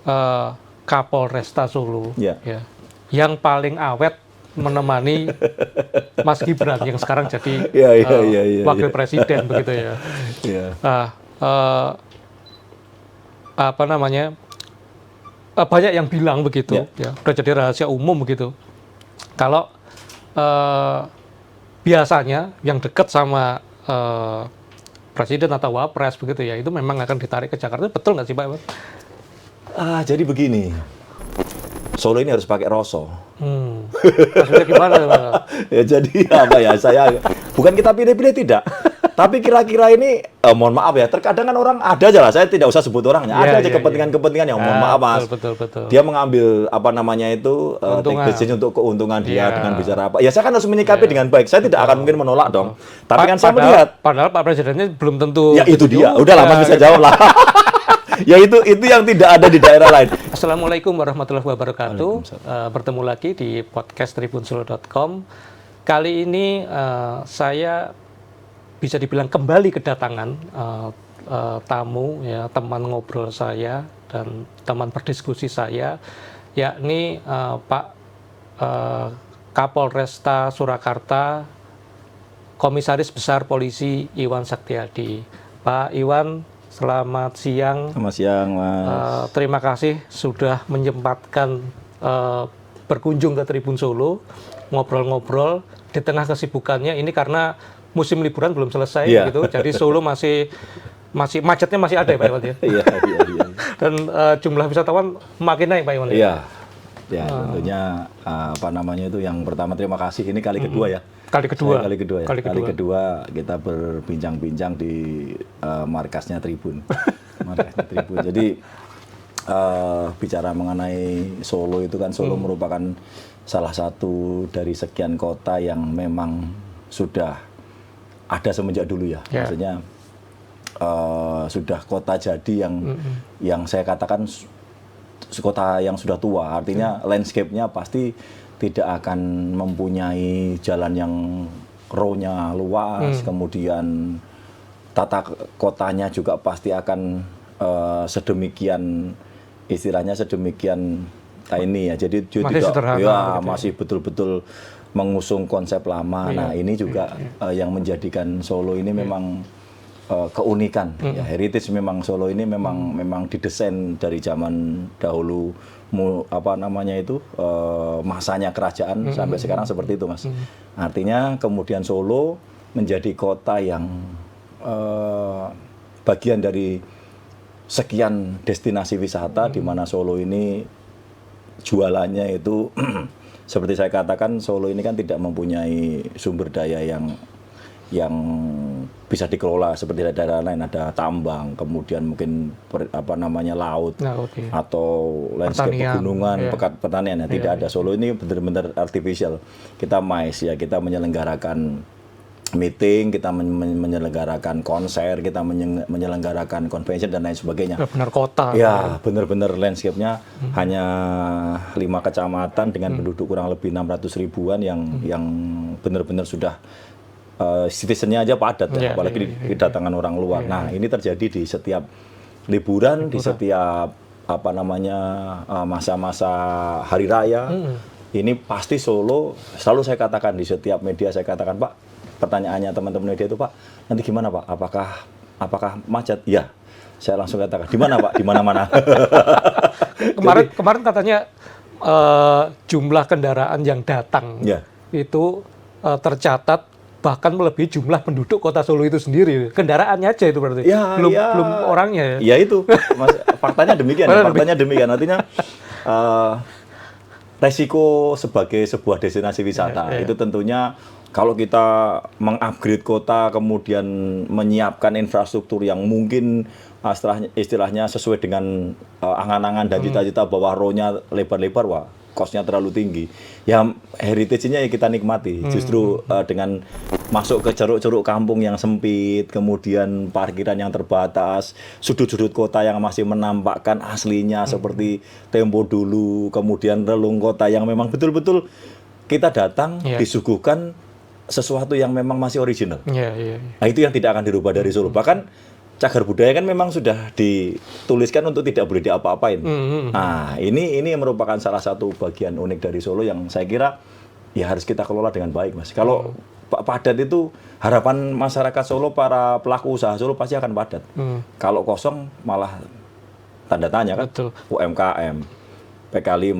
eh, Kapolresta Solo, Ya. ya, yang paling awet menemani Mas Gibran yang sekarang jadi wakil presiden begitu ya. Ya. Apa namanya? Banyak yang bilang begitu, ya, udah jadi rahasia umum begitu. Kalau biasanya yang dekat sama presiden atau wapres begitu ya, itu memang akan ditarik ke Jakarta. Betul nggak sih Pak? Jadi begini, Solo ini harus pakai roso. Maksudnya gimana Pak? Ya jadi apa ya, saya bukan kita pilih-pilih tidak. Tapi kira-kira ini, mohon maaf ya, terkadang kan orang ada aja lah, saya tidak usah sebut orangnya, ada aja kepentingan-kepentingan yang mohon maaf Mas, betul. dia mengambil apa namanya itu take decision untuk keuntungan dia dengan bicara apa. Ya saya kan harus menyikapi dengan baik, saya tidak akan mungkin menolak dong. Tapi kan saya melihat, padahal Pak Presidennya belum tentu. ya itu dia, udahlah Mas bisa jawab lah. Ya itu yang tidak ada di daerah lain. Assalamualaikum warahmatullahi wabarakatuh. Bertemu lagi di podcast tribunsolo.com. Kali ini saya bisa dibilang kembali kedatangan tamu, ya, teman ngobrol saya dan teman berdiskusi saya, yakni Pak Kapolresta Surakarta, Komisaris Besar Polisi Iwan Saktiadi. Pak Iwan, selamat siang. Selamat siang Mas. Terima kasih sudah menyempatkan berkunjung ke Tribun Solo, ngobrol-ngobrol di tengah kesibukannya ini karena musim liburan belum selesai gitu, jadi Solo masih macetnya masih ada ya Pak Iwan ya. Iya. Dan jumlah wisatawan makin naik Pak Iwan. Iya. Ya tentunya apa namanya itu, yang pertama terima kasih, ini kali kedua ya. Kali kedua kita berbincang-bincang di markasnya Tribun. Jadi bicara mengenai Solo itu kan, Solo merupakan salah satu dari sekian kota yang memang sudah ada semenjak dulu ya. Maksudnya sudah kota jadi yang saya katakan kota yang sudah tua. Artinya landscape-nya pasti tidak akan mempunyai jalan yang row-nya luas, kemudian tata kotanya juga pasti akan sedemikian, istilahnya sedemikian ini ya. Jadi dia masih betul-betul mengusung konsep lama. Nah ini juga yang menjadikan Solo ini memang keunikan. Ya, heritage memang Solo ini memang didesain dari zaman dahulu, apa namanya itu, masanya kerajaan sampai sekarang seperti itu Mas. Artinya kemudian Solo menjadi kota yang bagian dari sekian destinasi wisata, di mana Solo ini jualannya itu seperti saya katakan, Solo ini kan tidak mempunyai sumber daya yang bisa dikelola seperti daerah lain, ada tambang, kemudian mungkin laut atau landscape pegunungan, pertanian, tidak ada. Solo ini benar-benar artificial. Kita mais ya, kita menyelenggarakan meeting, kita menyelenggarakan konser, kita menyelenggarakan convention dan lain sebagainya. Benar kota. Ya, benar-benar landscape-nya hanya 5 kecamatan dengan penduduk kurang lebih 600 ribuan yang benar-benar sudah citizen-nya aja padat ya, apalagi kedatangan orang luar. Nah, ini terjadi di setiap liburan, di setiap masa-masa hari raya. Ini pasti Solo, selalu saya katakan di setiap media, saya katakan, Pak, pertanyaannya teman-teman media itu, Pak, nanti gimana Pak? Apakah macet? Ya, saya langsung katakan, di mana Pak? Di mana-mana. Kemarin katanya jumlah kendaraan yang datang itu tercatat bahkan melebihi jumlah penduduk kota Solo itu sendiri. Kendaraannya aja itu berarti, belum orangnya. Ya itu, Mas, faktanya demikian. Artinya resiko sebagai sebuah destinasi wisata itu tentunya kalau kita mengupgrade kota, kemudian menyiapkan infrastruktur yang mungkin istilahnya sesuai dengan angan-angan dan cita-cita bahwa row-nya lebar-lebar, wah, cost-nya terlalu tinggi. Ya heritage-nya ya kita nikmati. Justru dengan masuk ke ceruk-ceruk kampung yang sempit, kemudian parkiran yang terbatas, sudut-sudut kota yang masih menampakkan aslinya seperti tempo dulu, kemudian relung kota yang memang betul-betul kita datang disuguhkan sesuatu yang memang masih original. Nah itu yang tidak akan dirubah dari Solo. Bahkan cagar budaya kan memang sudah dituliskan untuk tidak boleh diapa-apain. Nah, ini merupakan salah satu bagian unik dari Solo yang saya kira ya harus kita kelola dengan baik, Mas. Kalau padat itu harapan masyarakat Solo, para pelaku usaha Solo pasti akan padat. Kalau kosong malah tanda tanya kan. Betul. UMKM, PK5,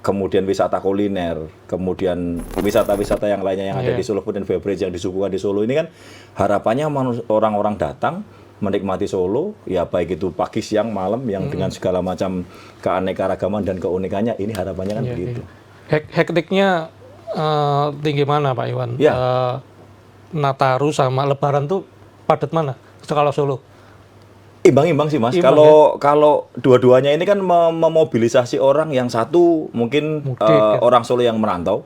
kemudian wisata kuliner, kemudian wisata-wisata yang lainnya yang ada di Solo, Food and Beverage yang disuguhkan di Solo ini kan harapannya orang-orang datang menikmati Solo, ya baik itu pagi, siang, malam, yang dengan segala macam keanekaragaman dan keunikannya, ini harapannya kan begitu. Hektiknya tinggi mana Pak Iwan? Ya. Nataru sama Lebaran tuh padat mana kalau Solo? Imbang-imbang sih, Mas. Kalau dua-duanya ini kan memobilisasi orang, yang satu mungkin orang Solo yang merantau,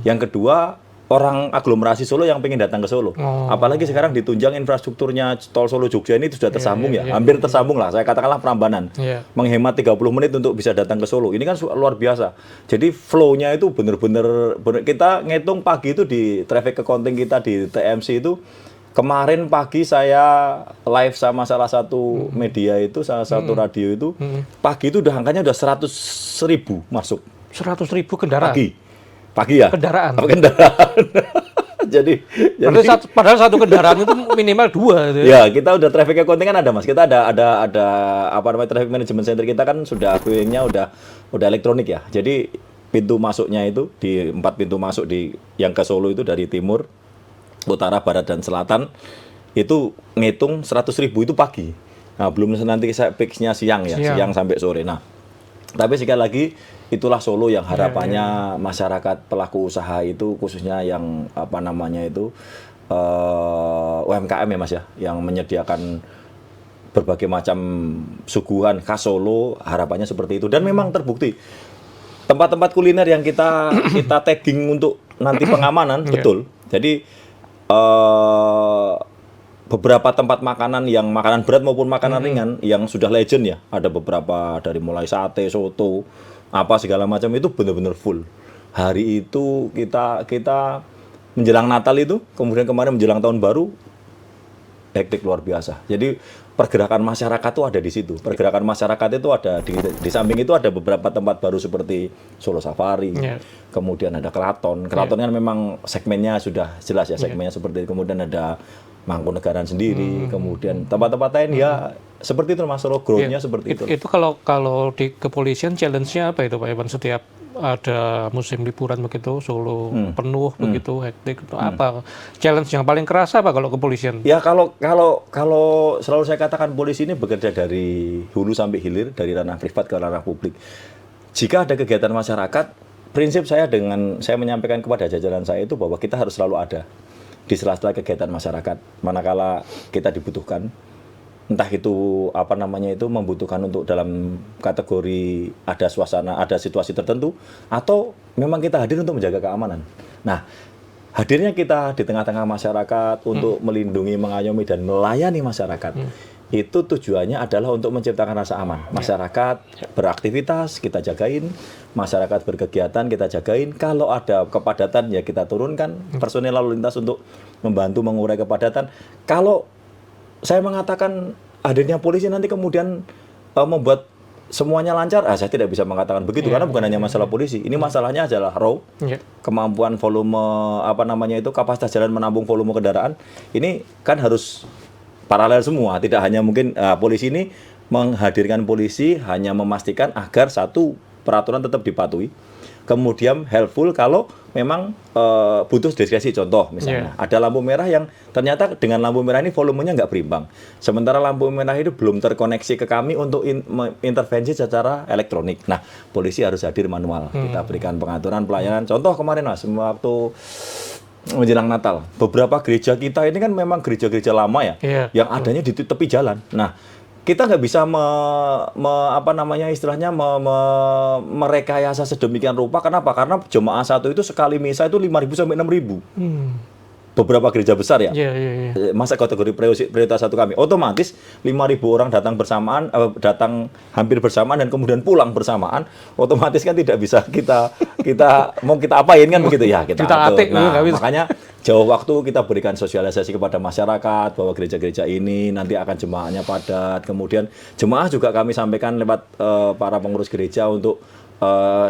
yang kedua orang aglomerasi Solo yang pengen datang ke Solo. Apalagi sekarang ditunjang infrastrukturnya tol Solo Jogja ini sudah tersambung hampir tersambung lah. Saya katakanlah Prambanan. Menghemat 30 menit untuk bisa datang ke Solo. Ini kan luar biasa. Jadi flow-nya itu benar-benar, kita ngitung pagi itu di traffic accounting kita di TMC itu. Kemarin pagi saya live sama salah satu media itu, salah satu radio itu, pagi itu udah angkanya udah 100.000 masuk. 100.000 kendaraan? Pagi ya? Kendaraan? Apa kendaraan? jadi padahal satu kendaraan itu minimal 2. Ya, kita udah traffic accounting kan ada, Mas. Kita ada apa namanya, traffic management center kita kan sudah viewing-nya udah elektronik ya. Jadi pintu masuknya itu di 4 pintu masuk yang ke Solo itu dari timur, utara, barat, dan selatan itu ngitung 100.000 itu pagi. Nah, belum nanti saya fix-nya siang sampai sore. Nah, tapi sekali lagi itulah Solo yang harapannya masyarakat pelaku usaha itu, khususnya yang apa namanya itu UMKM ya, Mas ya, yang menyediakan berbagai macam suguhan khas Solo, harapannya seperti itu. Dan memang terbukti tempat-tempat kuliner yang kita tagging untuk nanti pengamanan betul. Jadi beberapa tempat makanan, yang makanan berat maupun makanan ringan yang sudah legend ya, ada beberapa dari mulai sate, soto, apa segala macam itu benar-benar full. Hari itu kita menjelang Natal itu, kemudian kemarin menjelang tahun baru, hektik luar biasa. Jadi pergerakan masyarakat itu ada di situ. Pergerakan masyarakat itu ada di samping itu ada beberapa tempat baru seperti Solo Safari, kemudian ada Keraton. Keraton kan memang segmennya sudah jelas ya, segmennya seperti itu. Kemudian ada Mangkunegaran sendiri, kemudian tempat-tempat lain ya seperti itu, Mas. Solo growth-nya seperti itu. Itu kalau di kepolisian challenge-nya apa itu Pak Iwan, setiap ada musim liburan begitu Solo penuh begitu hektik, apa challenge yang paling kerasa apa kalau kepolisian? Ya kalau selalu saya katakan polisi ini bekerja dari hulu sampai hilir, dari ranah privat ke ranah publik. Jika ada kegiatan masyarakat, prinsip saya menyampaikan kepada jajaran saya itu bahwa kita harus selalu ada di sela-sela kegiatan masyarakat manakala kita dibutuhkan. Entah itu apa namanya itu membutuhkan untuk dalam kategori ada suasana, ada situasi tertentu, atau memang kita hadir untuk menjaga keamanan. Nah, hadirnya kita di tengah-tengah masyarakat untuk melindungi, mengayomi, dan melayani masyarakat, itu tujuannya adalah untuk menciptakan rasa aman. Masyarakat beraktivitas, kita jagain. Masyarakat berkegiatan, kita jagain. Kalau ada kepadatan, ya kita turunkan personel lalu lintas untuk membantu mengurai kepadatan. Kalau saya mengatakan hadirnya polisi nanti kemudian membuat semuanya lancar, saya tidak bisa mengatakan begitu, karena bukan hanya masalah polisi. Ini masalahnya adalah raw, kemampuan volume, apa namanya itu, kapasitas jalan menampung volume kendaraan. Ini kan harus paralel semua, tidak hanya mungkin polisi ini menghadirkan polisi hanya memastikan agar satu peraturan tetap dipatuhi. Kemudian helpful kalau memang butuh diskresi. Contoh misalnya ada lampu merah yang ternyata dengan lampu merah ini volumenya nggak berimbang, sementara lampu merah itu belum terkoneksi ke kami untuk intervensi secara elektronik. Nah, polisi harus hadir manual, kita berikan pengaturan pelayanan. Contoh kemarin, Mas, waktu menjelang Natal, beberapa gereja kita ini kan memang gereja-gereja lama ya, yang adanya di tepi jalan. Nah, kita nggak bisa apa namanya istilahnya merekayasa sedemikian rupa. Kenapa? Karena jemaah satu itu sekali misa itu 5.000 sampai 6.000. beberapa gereja besar ya. Masa kategori prioritas 1 kami. Otomatis 5.000 orang datang bersamaan, datang hampir bersamaan dan kemudian pulang bersamaan. Otomatis kan tidak bisa kita mau kita apain kan begitu ya, kita atur. Nah, makanya jauh waktu kita berikan sosialisasi kepada masyarakat bahwa gereja-gereja ini nanti akan jemaahnya padat. Kemudian jemaah juga kami sampaikan lewat para pengurus gereja untuk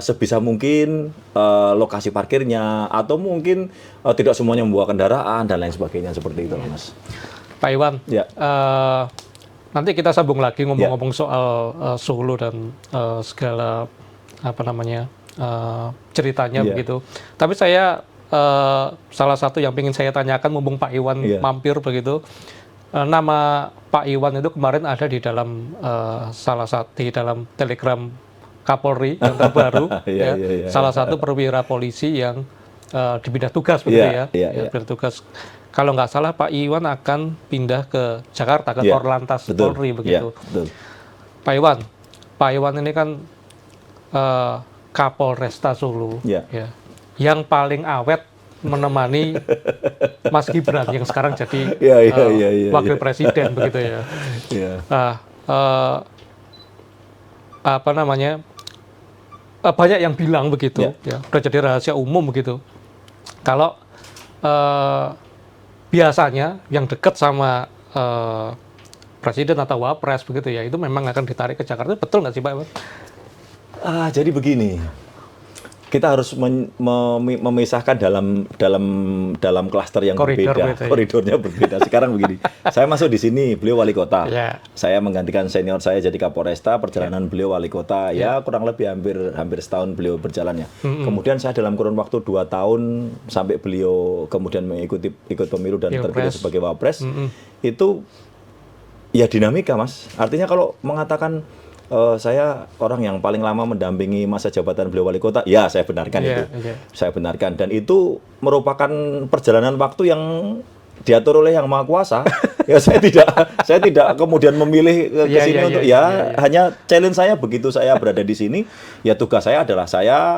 sebisa mungkin lokasi parkirnya atau mungkin tidak semuanya membawa kendaraan dan lain sebagainya seperti itu, Mas. Pak Iwan, ya. Nanti kita sambung lagi ngomong-ngomong soal Solo dan segala ceritanya begitu. Tapi saya salah satu yang ingin saya tanyakan, mumpung Pak Iwan mampir begitu, nama Pak Iwan itu kemarin ada di dalam di dalam Telegram Kapolri yang terbaru, salah satu perwira polisi yang dipindah tugas begitu pindah tugas. Kalau nggak salah Pak Iwan akan pindah ke Jakarta ke Korlantas Polri begitu. Pak Iwan ini kan Kapolresta Solo, yang paling awet menemani Mas Gibran yang sekarang jadi wakil presiden begitu ya. Banyak yang bilang begitu, udah jadi rahasia umum begitu. Kalau biasanya yang dekat sama presiden atau wapres begitu ya, itu memang akan ditarik ke Jakarta, betul nggak sih Pak? Jadi begini, kita harus memisahkan dalam klaster yang berbeda, koridornya berbeda. Sekarang begini, saya masuk di sini, beliau wali kota, saya menggantikan senior saya jadi Kapolresta, perjalanan beliau wali kota, kurang lebih hampir setahun beliau berjalannya. Kemudian saya dalam kurun waktu 2 tahun sampai beliau kemudian ikut pemilu dan terpilih sebagai wapres, itu ya dinamika, Mas. Artinya kalau mengatakan saya orang yang paling lama mendampingi masa jabatan beliau wali kota, ya saya benarkan itu. Saya benarkan, dan itu merupakan perjalanan waktu yang diatur oleh Yang Maha Kuasa. Ya saya tidak kemudian memilih ke sini untuk hanya challenge saya begitu saya berada di sini, ya tugas saya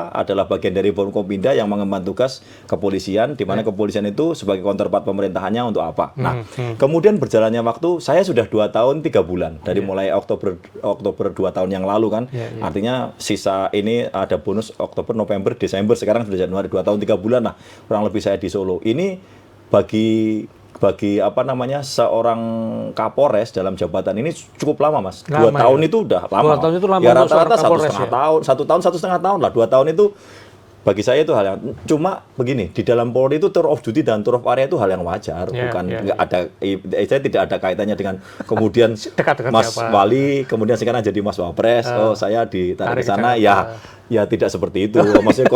adalah bagian dari Forkompinda yang mengemban tugas kepolisian, di mana kepolisian itu sebagai counterpart pemerintahannya untuk apa. Nah, kemudian berjalannya waktu, saya sudah 2 tahun 3 bulan dari mulai Oktober 2 tahun yang lalu kan. Artinya sisa ini ada bonus Oktober, November, Desember, sekarang sudah Januari, 2 tahun 3 bulan lah kurang lebih saya di Solo. Ini bagi seorang Kapolres dalam jabatan ini cukup lama, Mas. 2 tahun itu udah lama. 2 tahun itu lama. Ya rata-rata 1,5 tahun, 1 tahun 1,5 tahun lah. 2 tahun itu bagi saya itu hal yang, cuma begini, di dalam Polri itu tour of duty dan tour of area itu hal yang wajar, nggak ada, saya tidak ada kaitannya dengan kemudian Mas Wali, kemudian sekarang jadi Mas Wapres, saya ditarik ke sana, ya tidak seperti itu. Maksudnya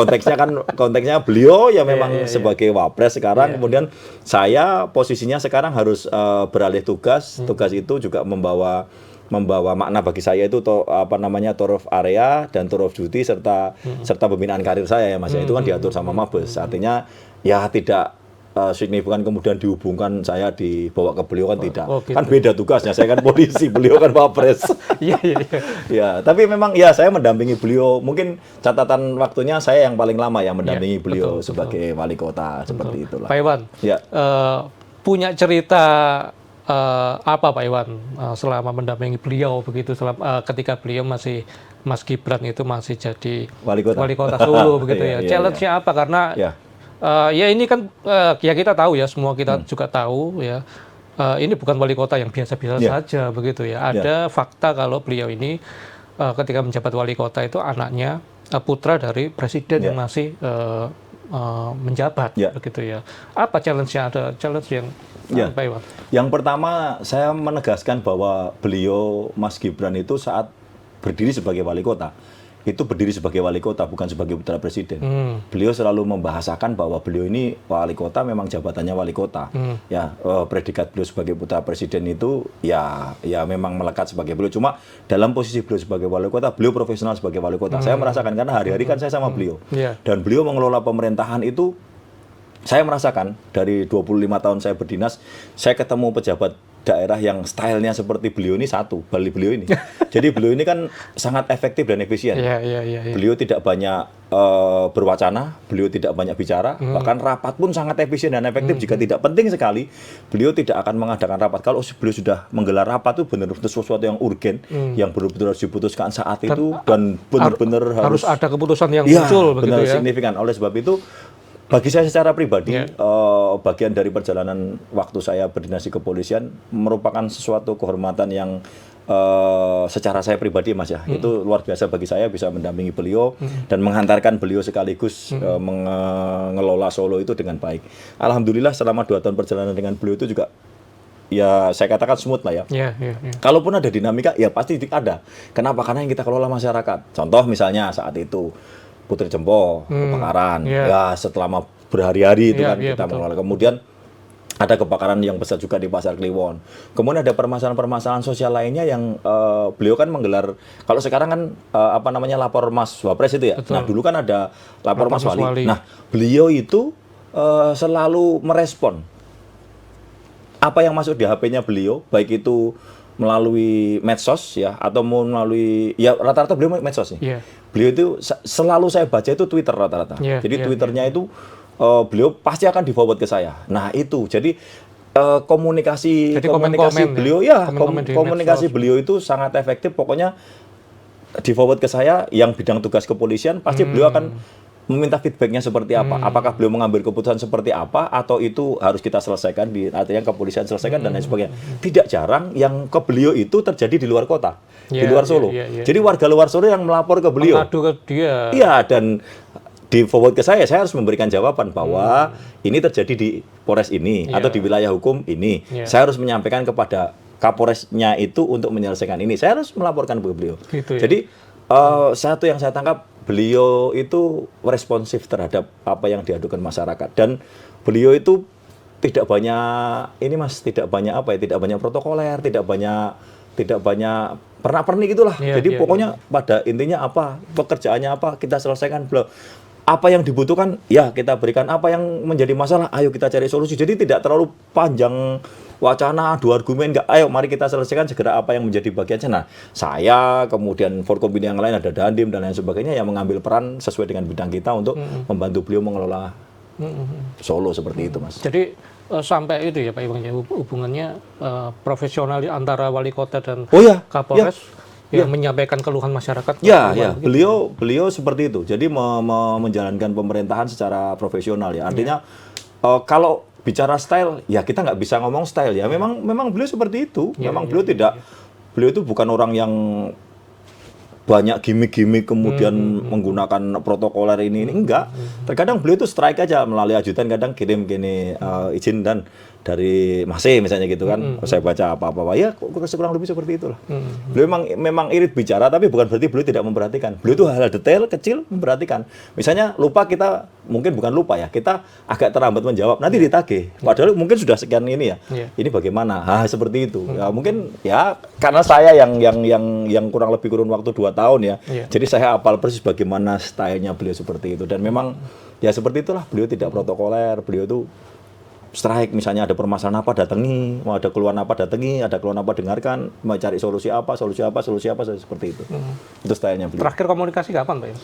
konteksnya beliau ya memang sebagai Wapres sekarang, kemudian saya posisinya sekarang harus beralih tugas. Tugas itu juga membawa makna bagi saya itu tour of area dan tour of duty serta pembinaan karir saya ya, Mas. Itu kan diatur sama Mabes. Artinya ya tidak signifikan kemudian dihubungkan saya dibawa ke beliau, kan tidak. Kan beda tugasnya. Saya kan polisi, beliau kan Wapres. Ya, tapi memang ya saya mendampingi beliau. Mungkin catatan waktunya saya yang paling lama yang mendampingi beliau sebagai wali kota, seperti itulah. Pak Iwan, punya cerita apa Pak Iwan selama mendampingi beliau begitu, ketika beliau masih, Mas Gibran itu masih jadi wali kota Solo begitu ya. Challenge-nya apa? Karena ya ini kan ya kita tahu ya, semua kita juga tahu ya. Ini bukan wali kota yang biasa-biasa saja begitu ya. Ada fakta kalau beliau ini ketika menjabat wali kota itu anaknya putra dari presiden yang masih menjabat begitu ya. Apa challenge-nya? Ada challenge yang Pak Iwan? Yang pertama, saya menegaskan bahwa beliau Mas Gibran itu saat berdiri sebagai wali kota, itu berdiri sebagai wali kota, bukan sebagai putra presiden. Beliau selalu membahasakan bahwa beliau ini wali kota, memang jabatannya wali kota. Ya, predikat beliau sebagai putra presiden itu ya memang melekat sebagai beliau. Cuma dalam posisi beliau sebagai wali kota, beliau profesional sebagai wali kota. Saya merasakan karena hari-hari kan saya sama beliau. Dan beliau mengelola pemerintahan itu, saya merasakan dari 25 tahun saya berdinas, saya ketemu pejabat daerah yang stylenya seperti beliau ini satu, Bali beliau ini. Jadi beliau ini kan sangat efektif dan efisien. Beliau tidak banyak berwacana, beliau tidak banyak bicara, bahkan rapat pun sangat efisien dan efektif. Jika tidak penting sekali, beliau tidak akan mengadakan rapat. Kalau beliau sudah menggelar rapat itu benar-benar sesuatu yang urgen, yang benar-benar harus diputuskan saat itu dan benar-benar harus ada keputusan yang muncul begitu benar ya. Signifikan. Oleh sebab itu, bagi saya secara pribadi, bagian dari perjalanan waktu saya berdinasti kepolisian merupakan sesuatu kehormatan yang secara saya pribadi, Mas ya, itu luar biasa bagi saya bisa mendampingi beliau dan menghantarkan beliau sekaligus mengelola Solo itu dengan baik. Alhamdulillah selama 2 tahun perjalanan dengan beliau itu juga ya saya katakan smooth lah ya. Kalaupun ada dinamika, ya pasti ada. Kenapa? Karena yang kita kelola masyarakat. Contoh misalnya saat itu Putri Jempo kebakaran, ya setelah berhari-hari itu kan kita mengelola. Kemudian ada kebakaran yang besar juga di Pasar Kliwon. Kemudian ada permasalahan-permasalahan sosial lainnya yang beliau kan menggelar. Kalau sekarang kan lapor Mas Wapres itu ya. Nah dulu kan ada lapor Mas Wali. Nah beliau itu selalu merespon apa yang masuk di HP-nya beliau, baik itu melalui medsos ya atau melalui ya rata-rata beliau medsos nih. Beliau itu selalu saya baca itu Twitter rata-rata. Jadi Twitternya itu beliau pasti akan di-forward ke saya. Nah, itu. Jadi komunikasi beliau komunikasi beliau itu sangat efektif. Pokoknya di-forward ke saya yang bidang tugas kepolisian pasti beliau akan meminta feedbacknya seperti apa. Apakah beliau mengambil keputusan seperti apa atau itu harus kita selesaikan artinya kepolisian selesaikan dan lain sebagainya. Tidak jarang yang ke beliau itu terjadi di luar kota, di luar Solo. Jadi warga luar Solo yang melapor ke beliau. Mengadu ke dia. Iya, dan di forward ke saya harus memberikan jawaban bahwa ini terjadi di Polres ini atau di wilayah hukum ini. Saya harus menyampaikan kepada Kapolresnya itu untuk menyelesaikan ini. Saya harus melaporkan ke beliau. Gitu, ya? Jadi satu yang saya tangkap, beliau itu responsif terhadap apa yang diadukan masyarakat dan beliau itu tidak banyak tidak banyak protokoler, tidak banyak pernak-pernik gitulah. Jadi pokoknya pada intinya apa, pekerjaannya apa, kita selesaikan. Apa yang dibutuhkan ya kita berikan, apa yang menjadi masalah ayo kita cari solusi. Jadi tidak terlalu panjang wacana, adu argumen, enggak. Ayo mari kita selesaikan segera apa yang menjadi bagiannya. Nah, saya kemudian Forkompini yang lain ada Dandim dan lain sebagainya yang mengambil peran sesuai dengan bidang kita untuk membantu beliau mengelola Solo seperti itu, Mas. Jadi sampai itu ya Pak Iwan, hubungannya profesional antara wali kota dan Kapolres yang menyampaikan keluhan masyarakat. Beliau seperti itu. Jadi menjalankan pemerintahan secara profesional ya. Artinya kalau bicara style, ya kita nggak bisa ngomong style ya. Memang beliau seperti itu. Beliau itu bukan orang yang banyak gimmick-gimmick kemudian menggunakan protokoler ini enggak. Terkadang beliau itu strike aja melalui ajudan, kadang kirim gini izin dan dari Masih misalnya gitu kan, saya baca apa-apa ya kurang lebih seperti itulah. Beliau memang irit bicara, tapi bukan berarti beliau tidak memperhatikan. Beliau itu hal-hal detail kecil memperhatikan. Misalnya lupa kita, mungkin bukan lupa ya, kita agak terlambat menjawab, nanti ditagih. Padahal mungkin sudah sekian ini ya. Ini bagaimana? Seperti itu. Ya mungkin ya karena saya yang kurang lebih kurun waktu 2 tahun ya. Jadi saya hafal persis bagaimana stylenya beliau seperti itu, dan memang ya seperti itulah, beliau tidak protokoler, beliau itu strike, misalnya ada permasalahan apa datangi, mau ada keluhan apa datangi, ada keluhan apa dengarkan, mau cari solusi apa seperti itu. Itu stylenya beliau. Terakhir komunikasi kapan, Pak?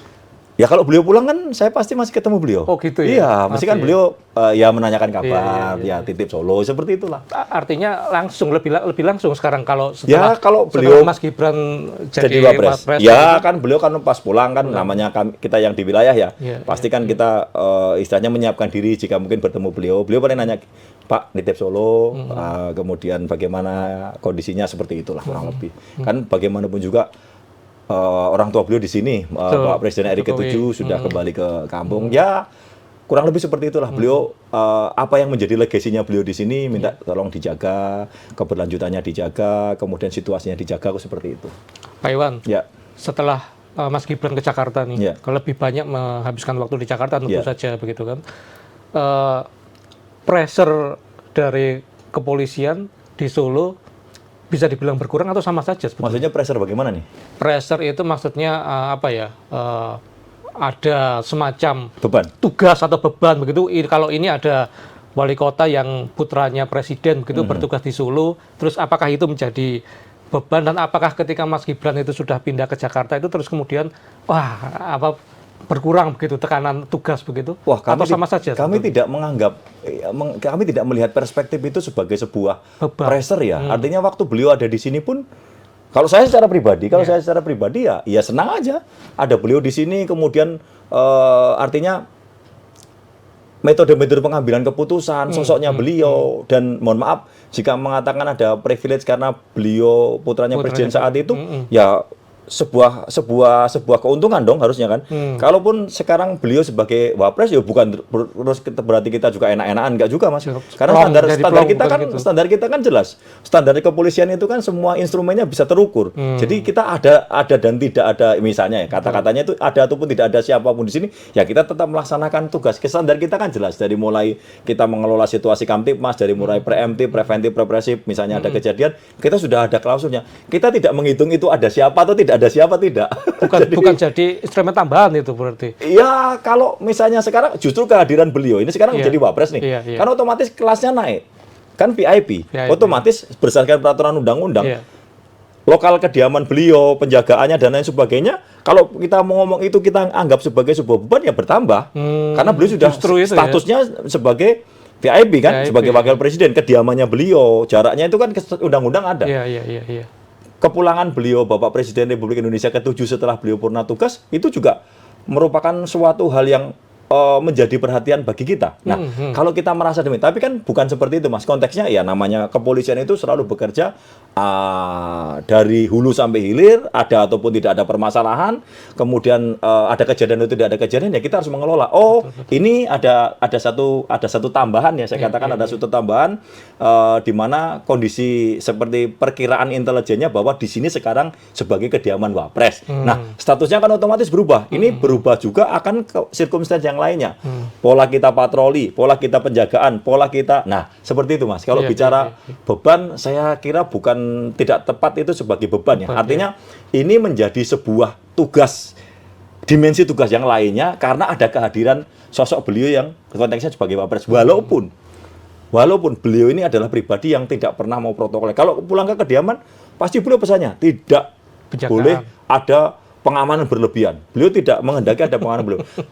Ya kalau beliau pulang kan saya pasti masih ketemu beliau. Oh gitu ya? Iya, mesti kan beliau ya menanyakan kabar, titip Solo, seperti itulah. Artinya langsung, lebih langsung sekarang kalau kalau beliau Mas Gibran jadi Wapres. Ya kan beliau kan pas pulang kan namanya kita yang di wilayah ya. Pasti kan kita istilahnya menyiapkan diri jika mungkin bertemu beliau. Beliau paling nanya, Pak nitip Solo, kemudian bagaimana kondisinya, seperti itulah kurang lebih. Kan bagaimanapun juga orang tua beliau di sini, Pak Presiden RI ke-7 sudah kembali ke kampung. Ya, kurang lebih seperti itulah. Beliau apa yang menjadi legasinya beliau di sini, minta tolong dijaga, keberlanjutannya dijaga, kemudian situasinya dijaga, seperti itu. Pak Iwan, setelah Mas Gibran ke Jakarta nih, kalau lebih banyak menghabiskan waktu di Jakarta tentu saja begitu kan. Pressure dari kepolisian di Solo bisa dibilang berkurang atau sama saja sebetulnya? Maksudnya pressure bagaimana nih? Pressure itu maksudnya ada semacam beban, tugas atau beban begitu. Kalau ini ada wali kota yang putranya presiden begitu bertugas di Solo, terus apakah itu menjadi beban dan apakah ketika Mas Gibran itu sudah pindah ke Jakarta itu terus kemudian berkurang begitu tekanan tugas begitu? Wah, atau sama saja? Kami tidak menganggap, kami tidak melihat perspektif itu sebagai sebuah pressure ya. Artinya waktu beliau ada di sini pun, kalau saya secara pribadi, ya senang aja. Ada beliau di sini, kemudian artinya metode-metode pengambilan keputusan, sosoknya beliau, dan mohon maaf jika mengatakan ada privilege karena beliau putranya presiden saat itu, ya sebuah keuntungan dong harusnya kan. Kalaupun sekarang beliau sebagai wapres ya bukan berarti kita juga enak-enakan, enggak juga Mas. Karena standar kita kan jelas. Standar kepolisian itu kan semua instrumennya bisa terukur. Jadi kita ada dan tidak ada, misalnya ya kata-katanya itu ada ataupun tidak ada siapapun di sini, ya kita tetap melaksanakan tugas. Standar kita kan jelas, dari mulai kita mengelola situasi Kamtipmas, dari mulai preemptif, preventif, represif, misalnya ada kejadian, kita sudah ada klausulnya. Kita tidak menghitung itu ada siapa atau tidak ada siapa, tidak. Bukan jadi instrumen tambahan itu berarti. Iya, kalau misalnya sekarang justru kehadiran beliau ini sekarang menjadi wapres nih. Kan otomatis kelasnya naik. Kan VIP. Otomatis berdasarkan peraturan undang-undang. Lokal kediaman beliau, penjagaannya dan lain sebagainya, kalau kita mau ngomong itu kita anggap sebagai sebuah beban ya bertambah. Karena beliau sudah statusnya sebagai VIP kan, sebagai wakil presiden, kediamannya beliau, jaraknya itu kan undang-undang ada. Iya. Kepulangan beliau Bapak Presiden Republik Indonesia ke-7 setelah beliau purna tugas itu juga merupakan suatu hal yang menjadi perhatian bagi kita. Nah, kalau kita merasa demikian, tapi kan bukan seperti itu Mas. Konteksnya ya namanya kepolisian itu selalu bekerja dari hulu sampai hilir, ada ataupun tidak ada permasalahan, kemudian ada kejadian atau tidak ada kejadian, ya kita harus mengelola. Oh, ini ada satu tambahan ya, saya katakan ada satu tambahan di mana kondisi seperti perkiraan intelijennya bahwa di sini sekarang sebagai kediaman Wapres. Nah, statusnya kan otomatis berubah. Ini berubah juga akan ke circumstance yang lainnya. Pola kita patroli, pola kita penjagaan, pola kita. Nah, seperti itu Mas. Kalau bicara beban, saya kira tidak tepat itu sebagai beban ya. Artinya ini menjadi sebuah tugas, dimensi tugas yang lainnya karena ada kehadiran sosok beliau yang konteksnya sebagai Wapres. Walaupun beliau ini adalah pribadi yang tidak pernah mau protokol. Kalau pulang ke kediaman, pasti beliau pesannya tidak boleh ada pengamanan berlebihan. Beliau tidak menghendaki ada pengamanan berlebihan.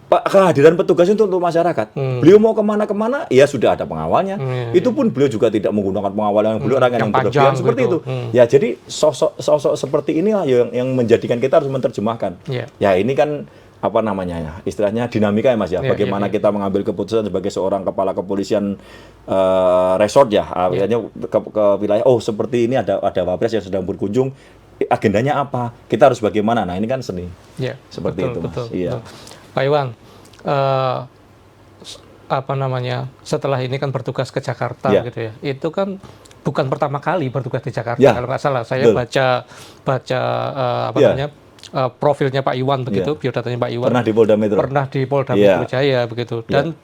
Kehadiran petugas itu untuk masyarakat. Beliau mau kemana-kemana, ya sudah ada pengawalnya. Itu pun beliau juga tidak menggunakan pengawal yang beliau orang yang berlebihan seperti itu. Ya jadi sosok seperti inilah yang menjadikan kita harus menerjemahkan. Ya ini kan apa namanya ya, istilahnya dinamika ya Mas ya. Bagaimana kita mengambil keputusan sebagai seorang kepala kepolisian resort ya. Akhirnya ke wilayah, oh seperti ini ada Wapres yang sedang berkunjung. Agendanya apa? Kita harus bagaimana? Nah ini kan seni. Seperti itu Mas. Iya. Pak Iwan, setelah ini kan bertugas ke Jakarta gitu ya, itu kan bukan pertama kali bertugas di Jakarta kalau nggak salah. Saya baca profilnya Pak Iwan begitu, biodatanya Pak Iwan. Pernah di Polda Metro. Pernah di Polda Metro Jaya begitu, dan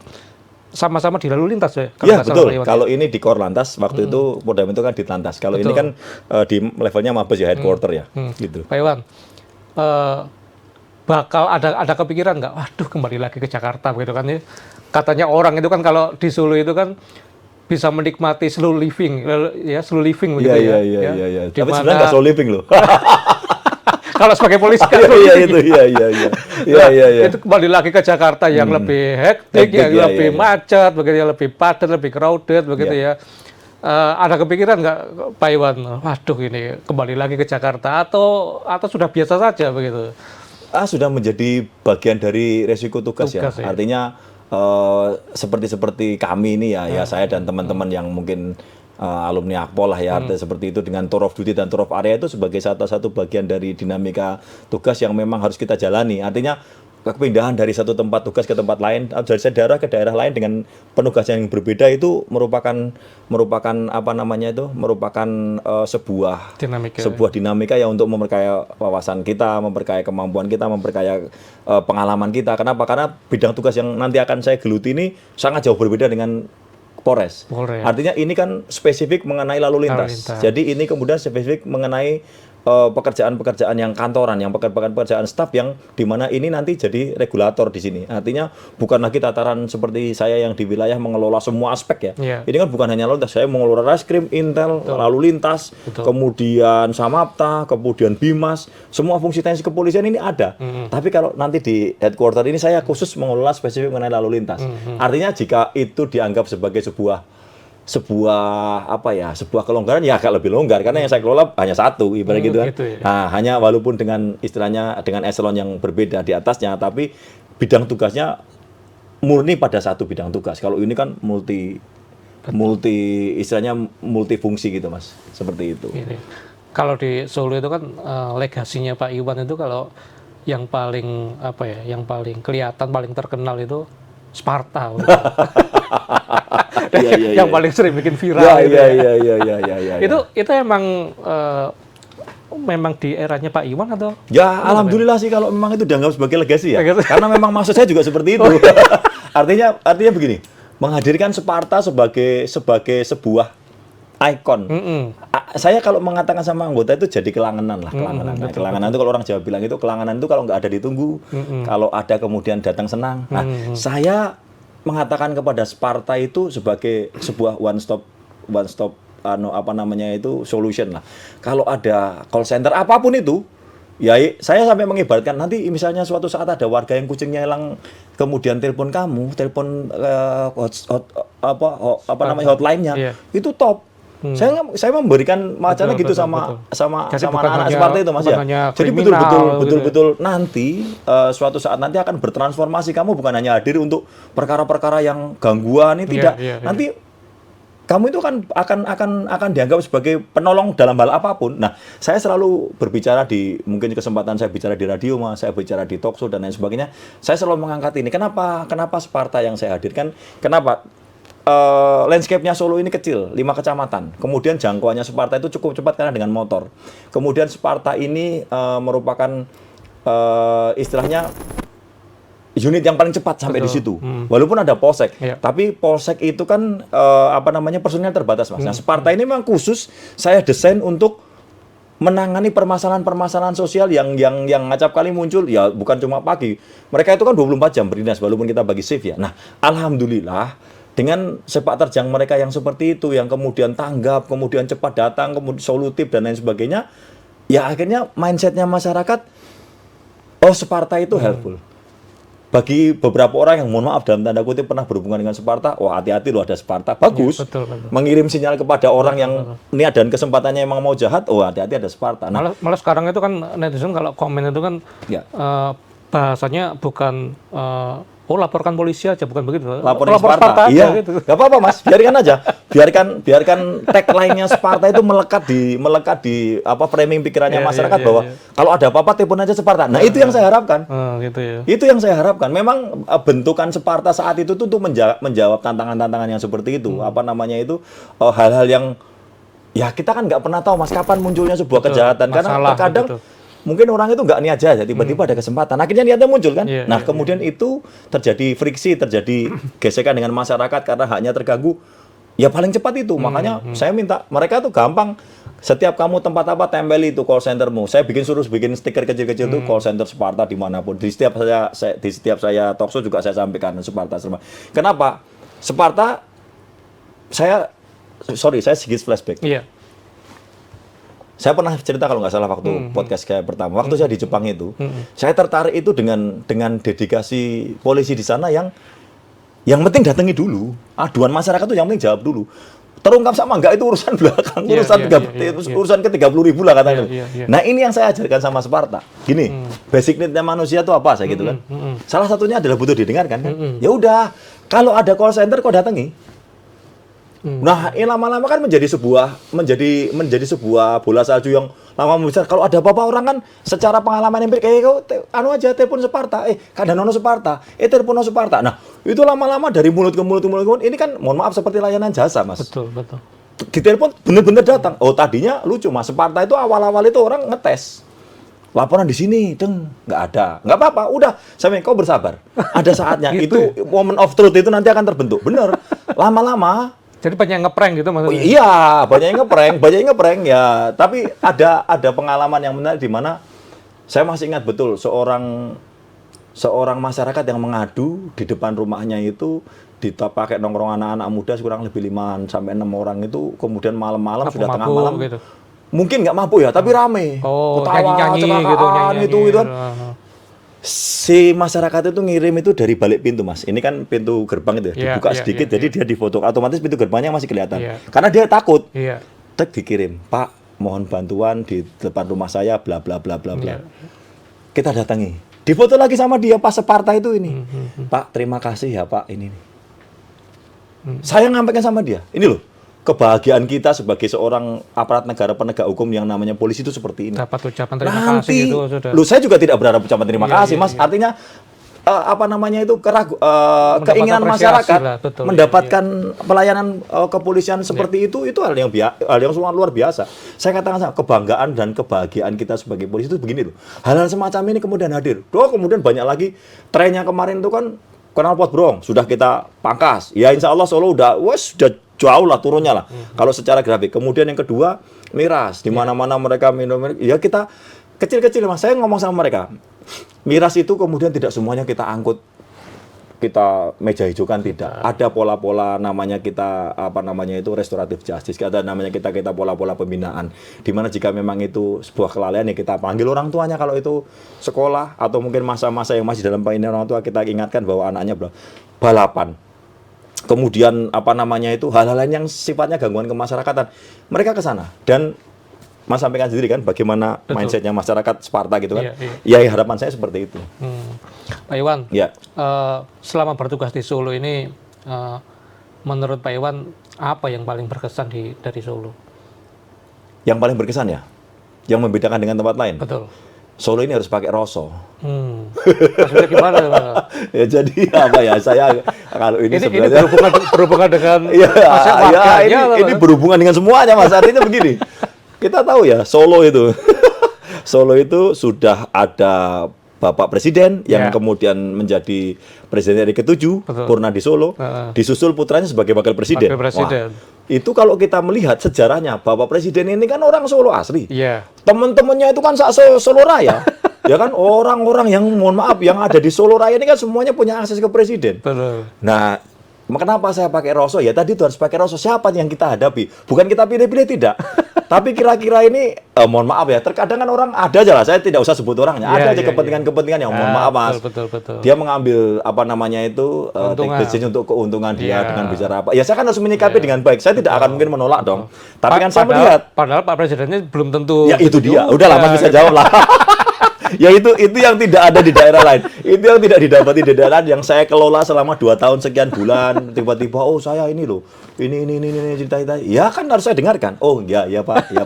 sama-sama di lalu lintas ya. Iya betul. Kalau ini di Korlantas, waktu itu Polda Metro kan di Lantas. Kalau ini kan di levelnya Mabes ya, headquarter ya. Gitu. Pak Iwan, bakal ada kepikiran nggak, waduh kembali lagi ke Jakarta begitu kan ya. Katanya orang itu kan kalau di Solo itu kan bisa menikmati slow living begitu ya. Iya. Tapi sebenarnya nggak slow living loh. Kalau sebagai polisi kan itu kembali lagi ke Jakarta yang lebih hektik, yang lebih macet, begitu ya, lebih padat, lebih crowded begitu ya. Ada kepikiran nggak Pak Iwan, waduh ini kembali lagi ke Jakarta atau sudah biasa saja begitu? Sudah menjadi bagian dari resiko tugas ya. Artinya seperti kami ini ya saya dan teman-teman yang mungkin alumni Akpol lah ya, seperti itu dengan tour of duty dan tour of area itu sebagai satu bagian dari dinamika tugas yang memang harus kita jalani. Artinya kepindahan dari satu tempat tugas ke tempat lain, dari daerah ke daerah lain dengan penugasan yang berbeda itu merupakan sebuah dinamika ya untuk memperkaya wawasan kita, memperkaya kemampuan kita, memperkaya pengalaman kita. Kenapa? Karena bidang tugas yang nanti akan saya geluti ini sangat jauh berbeda dengan Polres. Artinya ini kan spesifik mengenai lalu lintas. Jadi ini kemudian spesifik mengenai pekerjaan-pekerjaan yang kantoran, yang pekerjaan staf yang dimana ini nanti jadi regulator di sini. Artinya bukan lagi tataran seperti saya yang di wilayah mengelola semua aspek ya. Ini kan bukan hanya lalu lintas, saya mengelola Reskrim, Intel, lalu lintas, kemudian Samapta, kemudian Bimas, semua fungsi teknis kepolisian ini ada. Tapi kalau nanti di headquarter ini saya khusus mengelola spesifik mengenai lalu lintas. Artinya jika itu dianggap sebagai sebuah kelonggaran ya agak lebih longgar karena yang saya kelola hanya satu ibarat gitu kan. Nah, hanya walaupun dengan istilahnya dengan eselon yang berbeda di atasnya tapi bidang tugasnya murni pada satu bidang tugas. Kalau ini kan istilahnya multifungsi gitu Mas. Seperti itu. Kalau di Solo itu kan legasinya Pak Iwan itu kalau yang paling kelihatan paling terkenal itu Sparta. Yang paling sering bikin viral itu emang memang di eranya Pak Iwan atau? Ya alhamdulillah sih kalau memang itu dianggap sebagai legasi ya. Karena memang maksud saya juga seperti itu. Artinya begini, menghadirkan Sparta sebagai sebuah ikon. Saya kalau mengatakan sama anggota itu jadi kelangenan lah, kelangenan. Kelangenan itu kalau orang Jawa bilang itu kelangenan itu kalau nggak ada ditunggu, kalau ada kemudian datang senang. Nah, saya mengatakan kepada Sparta itu sebagai sebuah one stop solution lah. Kalau ada call center apapun itu, ya saya sampai mengibaratkan nanti misalnya suatu saat ada warga yang kucingnya hilang, kemudian telepon hotline-nya, itu top. Saya memberikan macamnya gitu sama anak-anak Sparta itu Mas ya. Jadi betul-betul nanti suatu saat nanti akan bertransformasi. Kamu bukan hanya hadir untuk perkara-perkara yang gangguan ini tidak. Nanti kamu itu akan dianggap sebagai penolong dalam hal apapun. Nah, saya selalu berbicara mungkin kesempatan saya bicara di radio, Mas, saya bicara di talkshow dan lain sebagainya. Saya selalu mengangkat ini. Kenapa Sparta yang saya hadirkan? Kenapa? Landscape-nya Solo ini kecil, 5 kecamatan. Kemudian jangkauannya Sparta itu cukup cepat karena dengan motor. Kemudian Sparta ini merupakan istilahnya unit yang paling cepat sampai di situ. Walaupun ada polsek, tapi polsek itu kan personilnya terbatas, Mas. Nah, Sparta ini memang khusus saya desain untuk menangani permasalahan-permasalahan sosial yang acap kali muncul ya bukan cuma pagi. Mereka itu kan 24 jam berdinas walaupun kita bagi shift ya. Nah, alhamdulillah dengan sepak terjang mereka yang seperti itu, yang kemudian tanggap, kemudian cepat datang, kemudian solutif dan lain sebagainya, ya akhirnya mindsetnya masyarakat, Sparta itu helpful. Bagi beberapa orang yang mohon maaf dalam tanda kutip pernah berhubungan dengan Sparta, hati-hati loh ada Sparta, bagus. Ya, betul. Mengirim sinyal kepada orang yang niat dan kesempatannya emang mau jahat, hati-hati ada Sparta. Nah, malah sekarang itu kan netizen kalau komen itu kan bahasanya bukan laporkan polisi aja, bukan begitu. Lapor Sparta. Iya, gitu. Gak apa-apa Mas, biarkan aja. Biarkan tagline-nya Sparta itu melekat di framing pikirannya masyarakat bahwa kalau ada apa-apa telepon aja Sparta. Nah, itu yang saya harapkan. Gitu ya. Itu yang saya harapkan. Memang bentukan Sparta saat itu tuh untuk menjawab tantangan-tantangan yang seperti itu. Hal-hal yang ya kita kan nggak pernah tahu Mas kapan munculnya sebuah kejahatan. Karena terkadang mungkin orang itu nggak niat aja, tiba-tiba ada kesempatan. Akhirnya niatnya muncul kan. Kemudian itu terjadi friksi, terjadi gesekan dengan masyarakat karena haknya terganggu. Ya paling cepat itu. Makanya saya minta mereka tuh gampang. Setiap kamu tempat apa tempel itu call centermu. Saya suruh bikin stiker kecil-kecil tuh call center Sparta dimanapun. Di setiap saya talkshow juga saya sampaikan Sparta. Kenapa? Sparta saya sedikit flashback. Saya pernah cerita kalau nggak salah waktu podcast saya pertama, waktu saya di Jepang itu, saya tertarik itu dengan dedikasi polisi di sana yang penting datangi dulu, aduan masyarakat itu yang penting jawab dulu. Terungkap sama enggak itu urusan belakang, urusan ke 30.000 lah katanya. Nah ini yang saya ajarkan sama Sparta. Gini, basic need-nya manusia itu apa saya gitu kan. Salah satunya adalah butuh didengarkan kan. Ya udah, kalau ada call center kok datangi. Nah, ini lama-lama kan menjadi sebuah bola salju yang lama membesar. Kalau ada apa-apa orang kan secara pengalaman empirik kau aja telepon Sparta, kadang Sparta, telepon Sparta. Nah, itu lama-lama dari mulut ke mulut ini kan mohon maaf seperti layanan jasa, Mas. Betul. Ditelepon bener-bener datang. Tadinya lucu, Mas. Sparta itu awal-awal itu orang ngetes. Laporan di sini, nggak ada. Nggak apa-apa, udah. Sampai kau bersabar. Ada saatnya itu moment of truth itu nanti akan terbentuk. Bener. Lama-lama Jadi banyak yang ngeprank gitu maksudnya? Oh, iya, banyak yang ngeprank ya. Tapi ada pengalaman yang menarik di mana saya masih ingat betul seorang masyarakat yang mengadu di depan rumahnya itu pakai nongkrong anak-anak muda kurang lebih 5 sampai 6 orang itu, kemudian malam-malam sudah tengah malam gitu. Mungkin nggak mabuk ya, tapi rame. Ketawa, nyanyi gitu, itu kan. Si masyarakat itu ngirim itu dari balik pintu, Mas. Ini kan pintu gerbang itu ya, dibuka sedikit, jadi dia difoto. Otomatis pintu gerbangnya masih kelihatan. Karena dia takut. Tek dikirim, Pak, mohon bantuan di depan rumah saya, bla bla bla bla bla. Kita datangi. Difoto lagi sama dia pas separtai itu ini. Pak, terima kasih ya Pak, ini. Saya ngampaikan sama dia, ini loh. Kebahagiaan kita sebagai seorang aparat negara penegak hukum yang namanya polisi itu seperti ini. Dapat ucapan terima kasih gitu sudah. Loh, saya juga tidak berharap ucapan terima kasih, Mas. Artinya keinginan masyarakat lah, mendapatkan pelayanan kepolisian seperti itu hal yang sangat luar biasa. Saya katakan kebanggaan dan kebahagiaan kita sebagai polisi itu begini loh. Hal-hal semacam ini kemudian hadir. Kemudian banyak lagi trennya kemarin itu kan knalpot brong sudah kita pangkas. Ya insya Allah Solo sudah jauh lah turunnya lah. Kalau secara grafik. Kemudian yang kedua miras. Di mana-mana mereka minum. Ya kita kecil-kecil Mas. Saya ngomong sama mereka. Miras itu kemudian tidak semuanya kita angkut. Kita meja hijaukan tidak. Ada pola-pola namanya kita restoratif justice. Ada namanya kita pola-pola pembinaan. Dimana jika memang itu sebuah kelalaian ya kita panggil orang tuanya, kalau itu sekolah atau mungkin masa-masa yang masih dalam pembinaan orang tua kita ingatkan bahwa anaknya balapan. Kemudian hal-hal lain yang sifatnya gangguan kemasyarakatan. Mereka ke sana dan Mas sampaikan sendiri kan bagaimana mindsetnya masyarakat Sparta gitu kan. Ya harapan saya seperti itu. Pak Iwan, selama bertugas di Solo ini, menurut Pak Iwan apa yang paling berkesan dari Solo? Yang paling berkesan ya, yang membedakan dengan tempat lain. Betul. Solo ini harus pakai roso. Maksudnya gimana? Ya jadi apa ya? Saya kalau ini sebenarnya berhubungan dengan ini berhubungan dengan semuanya Mas. Artinya begini. Kita tahu ya Solo itu sudah ada Bapak Presiden yang kemudian menjadi Presiden RI ke-7, purna di Solo, disusul putranya sebagai Wakil Presiden. Wah, itu kalau kita melihat sejarahnya, Bapak Presiden ini kan orang Solo asli. Teman-temannya itu kan Solo Raya. Ya kan orang-orang yang mohon maaf yang ada di Solo Raya ini kan semuanya punya akses ke Presiden. Nah, kenapa saya pakai roso? Ya tadi itu harus pakai roso. Siapa yang kita hadapi? Bukan kita pilih-pilih, tidak. Tapi kira-kira ini, mohon maaf ya, terkadang kan orang ada aja lah, saya tidak usah sebut orangnya, ada aja kepentingan-kepentingan yang mohon maaf Mas. Betul. Dia mengambil take untuk keuntungan dia dengan bicara apa. Ya saya kan harus menyikapi dengan baik, saya tidak akan mungkin menolak dong. Tapi kan saya melihat. Padahal Pak Presidennya belum tentu. Ya itu dia, udahlah Mas bisa jawab lah. Ya itu yang tidak ada di daerah lain. Itu yang tidak didapati di daerah lain yang saya kelola selama 2 tahun sekian bulan. Tiba-tiba saya ini loh. Ini cerita. Ya kan harus saya dengarkan. Oh ya Pak.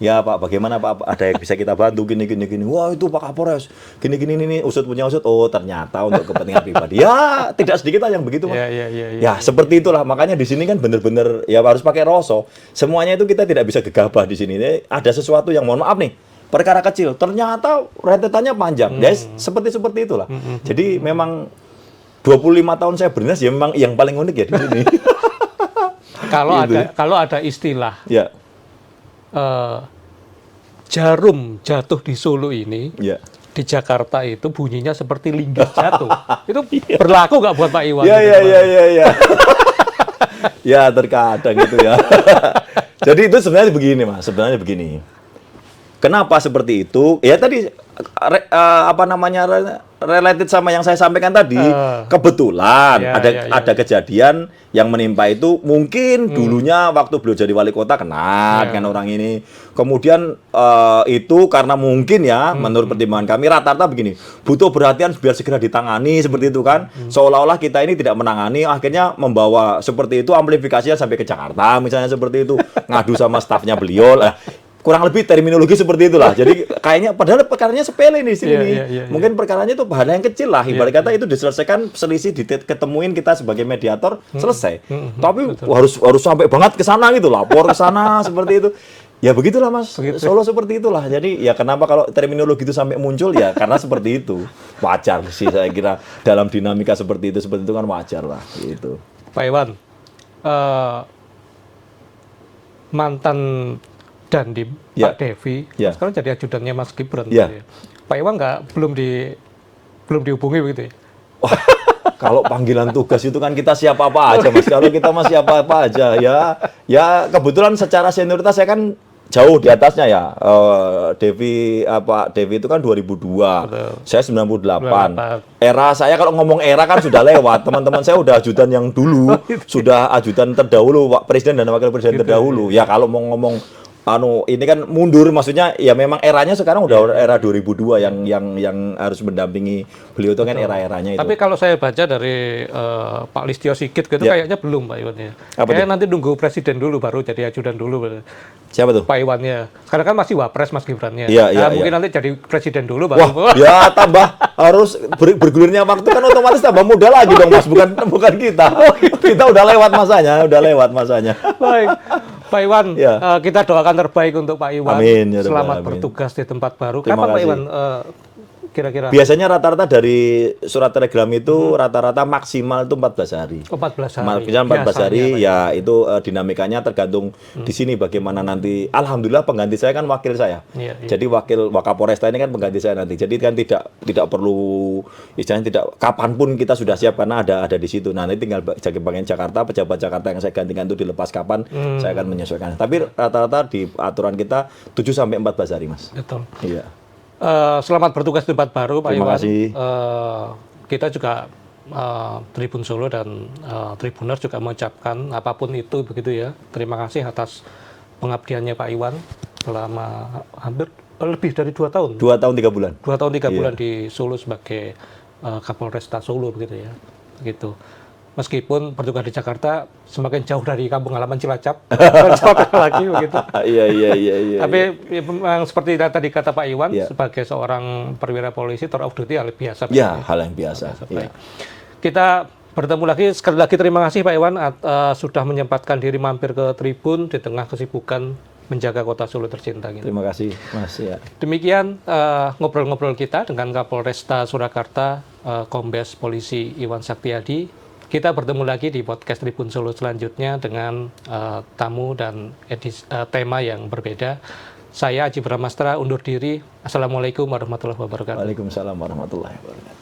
Ya Pak, bagaimana Pak? Ada yang bisa kita bantu gini. Wah, itu Pak Kapolres. Gini usut punya usut. Oh, ternyata untuk kepentingan pribadi. Ya, tidak sedikit lah yang begitu, Mas. Ya, seperti itulah. Makanya di sini kan benar-benar ya harus pakai roso. Semuanya itu kita tidak bisa gegabah di sini. Ada sesuatu yang mohon maaf nih. Perkara kecil, ternyata rentetannya panjang. Guys, seperti itulah. Jadi memang 25 tahun saya berdinas ya memang yang paling unik ya di sini. Kalau ada istilah jarum jatuh di Solo ini, di Jakarta itu bunyinya seperti linggis jatuh. Itu berlaku nggak buat Pak Iwan? Ya. Ya terkadang gitu ya. Jadi itu sebenarnya begini Mas, Kenapa seperti itu? Ya tadi related sama yang saya sampaikan tadi. Kebetulan ada kejadian yang menimpa itu mungkin dulunya waktu beliau jadi wali kota kena dengan orang ini. Kemudian itu karena mungkin menurut pertimbangan kami rata-rata begini, butuh perhatian biar segera ditangani seperti itu kan. Seolah-olah kita ini tidak menangani, akhirnya membawa seperti itu amplifikasinya sampai ke Jakarta misalnya seperti itu, ngadu sama stafnya beliau lah. Kurang lebih terminologi seperti itulah. Jadi kayaknya padahal perkaranya sepele nih sini. Mungkin perkaranya itu hal yang kecil lah. Ibarat kata itu diselesaikan selisih ketemuin kita sebagai mediator selesai. Tapi harus sampai banget ke sana gitu, lapor ke sana seperti itu. Ya begitulah Mas. Solo seperti itulah. Jadi ya kenapa kalau terminologi itu sampai muncul ya karena seperti itu. Wajar sih saya kira dalam dinamika seperti itu kan wajar lah gitu. Pak Iwan, mantan Dandim, Pak Devi, sekarang jadi ajudannya Mas Gibran. Pak Iwan belum dihubungi begitu ya? Kalau panggilan tugas itu kan kita siapa apa aja, Mas. Kalau kita masih apa-apa aja, ya kebetulan secara senioritas saya kan jauh di atasnya ya. Devi itu kan 2002, saya 98. Era saya kalau ngomong era kan sudah lewat. Teman-teman saya udah ajudan yang dulu, sudah ajudan terdahulu, Pak Presiden dan Wakil Presiden terdahulu. Ya kalau mau ngomong ini kan mundur, maksudnya ya memang eranya sekarang udah era 2002 yang harus mendampingi beliau itu kan era-eranya itu. Tapi kalau saya baca dari Pak Listio Sigit gitu kayaknya belum Pak Iwan ya. Kayaknya nanti nunggu presiden dulu baru jadi ajudan dulu. Siapa tuh? Pak Iwannya. Sekarang kan masih wapres Mas Gibrannya. Mungkin nanti jadi presiden dulu baru. Wah, ya tambah harus bergulirnya waktu kan otomatis tambah muda lagi dong Mas, bukan kita. Kita udah lewat masanya. Baik. Pak Iwan, kita doakan terbaik untuk Pak Iwan. Amin, ya selamat bertugas di tempat baru. Kapan Pak Iwan kira-kira? Biasanya rata-rata dari surat telegram itu rata-rata maksimal itu 14 hari. 14 hari. Maksimal 14 hari, ya itu dinamikanya tergantung di sini bagaimana nanti. Alhamdulillah pengganti saya kan wakil saya. Jadi Wakapolresta ini kan pengganti saya nanti. Jadi kan tidak perlu istilahnya kapanpun kita sudah siap karena ada di situ. Nah, nanti tinggal bagian Jakarta, pejabat Jakarta yang saya gantikan itu dilepas kapan, saya akan menyesuaikan. Tapi rata-rata di aturan kita 7 sampai 14 hari, Mas. Betul. Iya. Selamat bertugas di tempat baru, Pak Iwan. Terima kasih. Kita juga Tribun Solo dan Tribuners juga mengucapkan apapun itu begitu ya. Terima kasih atas pengabdiannya Pak Iwan selama hampir lebih dari 2 tahun. 2 tahun 3 bulan. 2 tahun 3 bulan di Solo sebagai Kapolresta Solo begitu ya. Gitu. Meskipun bertugas di Jakarta semakin jauh dari kampung halaman Cilacap, lagi begitu. Iya. Tapi memang seperti tadi kata Pak Iwan, sebagai seorang perwira polisi, tour of duty hal biasa. Ya, hal yang biasa. Kita bertemu lagi, sekali lagi terima kasih Pak Iwan sudah menyempatkan diri mampir ke Tribun di tengah kesibukan menjaga kota Solo tercinta. Gitu. Terima kasih, Mas. Ya. Demikian ngobrol-ngobrol kita dengan Kapolresta Surakarta, Kombes Polisi Iwan Saktiadi. Kita bertemu lagi di podcast Tribun Solo selanjutnya dengan tamu dan tema yang berbeda. Saya Aji Bramastra undur diri. Assalamualaikum warahmatullahi wabarakatuh. Waalaikumsalam warahmatullahi wabarakatuh.